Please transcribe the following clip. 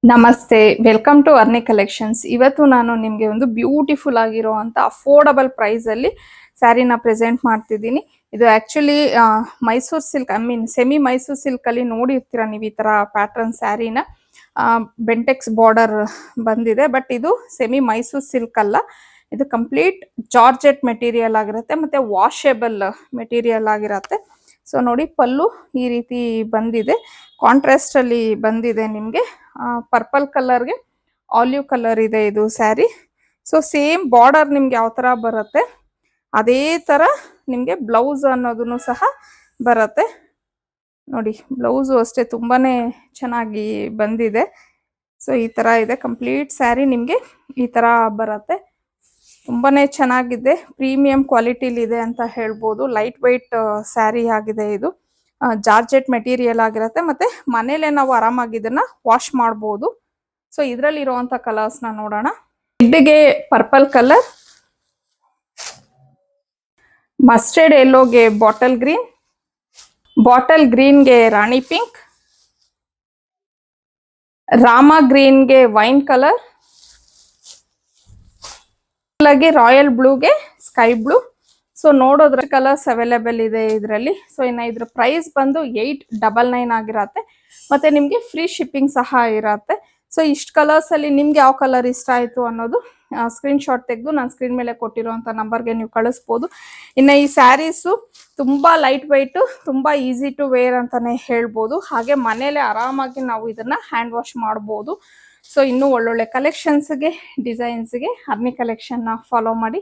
ನಮಸ್ತೆ, welcome to ಅರ್ನಿ collections. ಇವತ್ತು ನಾನು ನಿಮಗೆ ಒಂದು ಬ್ಯೂಟಿಫುಲ್ ಆಗಿರುವಂಥ ಅಫೋರ್ಡಬಲ್ ಪ್ರೈಸಲ್ಲಿ ಸ್ಯಾರಿನ ಪ್ರೆಸೆಂಟ್ ಮಾಡ್ತಿದ್ದೀನಿ. ಇದು actually Mysuru silk, semi Mysuru ಸಿಲ್ಕಲ್ಲಿ ನೋಡಿರ್ತೀರ ನೀವು ಈ ಥರ ಪ್ಯಾಟರ್ನ್ ಸ್ಯಾರಿನ. ಬೆಂಟೆಕ್ಸ್ ಬಾರ್ಡರ್ ಬಂದಿದೆ, ಬಟ್ ಇದು ಸೆಮಿ ಮೈಸೂರು ಸಿಲ್ಕ್ ಅಲ್ಲ, ಇದು ಕಂಪ್ಲೀಟ್ ಜಾರ್ಜೆಟ್ ಮೆಟೀರಿಯಲ್ ಆಗಿರುತ್ತೆ ಮತ್ತು ವಾಷೆಬಲ್ ಮೆಟೀರಿಯಲ್ ಆಗಿರುತ್ತೆ. ಸೊ ನೋಡಿ, ಪಲ್ಲು ಈ ರೀತಿ ಬಂದಿದೆ, ಕಾಂಟ್ರಾಸ್ಟ್ ಅಲ್ಲಿ ಬಂದಿದೆ. ನಿಮಗೆ ಪರ್ಪಲ್ ಕಲರ್ಗೆ ಆಲಿವ್ ಕಲರ್ ಇದೆ ಇದು ಸ್ಯಾರಿ. ಸೊ ಸೇಮ್ ಬಾರ್ಡರ್ ನಿಮ್ಗೆ ಯಾವ ತರ ಬರುತ್ತೆ ಅದೇ ತರ ನಿಮ್ಗೆ ಬ್ಲೌಸ್ ಅನ್ನೋದನ್ನು ಸಹ ಬರುತ್ತೆ. ನೋಡಿ, ಬ್ಲೌಸು ಅಷ್ಟೇ ತುಂಬಾನೇ ಚೆನ್ನಾಗಿ ಬಂದಿದೆ. ಸೊ ಈ ತರ ಇದೆ ಕಂಪ್ಲೀಟ್ ಸ್ಯಾರಿ, ನಿಮ್ಗೆ ಈ ತರ ಬರುತ್ತೆ. ತುಂಬಾನೇ ಚೆನ್ನಾಗಿದೆ, ಪ್ರೀಮಿಯಂ ಕ್ವಾಲಿಟಿಲಿ ಇದೆ ಅಂತ ಹೇಳ್ಬೋದು. ಲೈಟ್ ವೆಯ್ಟ್ ಸ್ಯಾರಿ ಆಗಿದೆ ಇದು. ಜಾರ್ಜೆಟ್ ಮೆಟೀರಿಯಲ್ ಆಗಿರುತ್ತೆ, ಮತ್ತೆ ಮನೇಲೆ ನಾವು ಆರಾಮಾಗಿ ಇದನ್ನ ವಾಶ್ ಮಾಡ್ಬೋದು. ಸೊ ಇದರಲ್ಲಿ ಇರುವಂತ ಕಲರ್ಸ್ ನ ನೋಡೋಣ. ರೆಡ್ಗೆ ಪರ್ಪಲ್ ಕಲರ್, ಮಸ್ಟರ್ಡ್ ಯೆಲ್ಲೋಗೆ ಬಾಟಲ್ ಗ್ರೀನ್ಗೆ ರಾಣಿ ಪಿಂಕ್, ರಾಮ ಗ್ರೀನ್ಗೆ ವೈನ್ ಕಲರ್, ರಾಯಲ್ ಬ್ಲೂಗೆ ಸ್ಕೈ ಬ್ಲೂ. ಸೊ ನೋಡೋದ್ರ ಕಲರ್ಸ್ ಅವೈಲೇಬಲ್ ಇದೆ ಇದರಲ್ಲಿ. ಸೊ ಇನ್ನು ಇದ್ರ ಪ್ರೈಸ್ ಬಂದು 899 ಆಗಿರತ್ತೆ, ಮತ್ತೆ ನಿಮ್ಗೆ ಫ್ರೀ ಶಿಪ್ಪಿಂಗ್ ಸಹ ಇರತ್ತೆ. ಸೊ ಇಷ್ಟು ಕಲರ್ಸ್ ಅಲ್ಲಿ ನಿಮ್ಗೆ ಯಾವ ಕಲರ್ ಇಷ್ಟ ಆಯ್ತು ಅನ್ನೋದು ಸ್ಕ್ರೀನ್ ಶಾಟ್ ತೆಗೆದು ನಾನು ಸ್ಕ್ರೀನ್ ಮೇಲೆ ಕೊಟ್ಟಿರುವಂತ ನಂಬರ್ಗೆ ನೀವು ಕಳಿಸ್ಬೋದು. ಇನ್ನು ಈ ಸ್ಯಾರೀಸು ತುಂಬಾ ಲೈಟ್ ವೆಯ್ಟ್, ತುಂಬಾ ಈಸಿ ಟು ವೇರ್ ಅಂತಾನೆ ಹೇಳ್ಬೋದು. ಹಾಗೆ ಮನೇಲೆ ಆರಾಮಾಗಿ ನಾವು ಇದನ್ನ ಹ್ಯಾಂಡ್ ವಾಶ್ ಮಾಡ್ಬೋದು. ಸೊ ಇನ್ನೂ ಒಳ್ಳೊಳ್ಳೆ ಕಲೆಕ್ಷನ್ಸ್ಗೆ, ಡಿಸೈನ್ಸ್ಗೆ ಅರ್ನಿ ಕಲೆಕ್ಷನ್ ನ ಫಾಲೋ ಮಾಡಿ.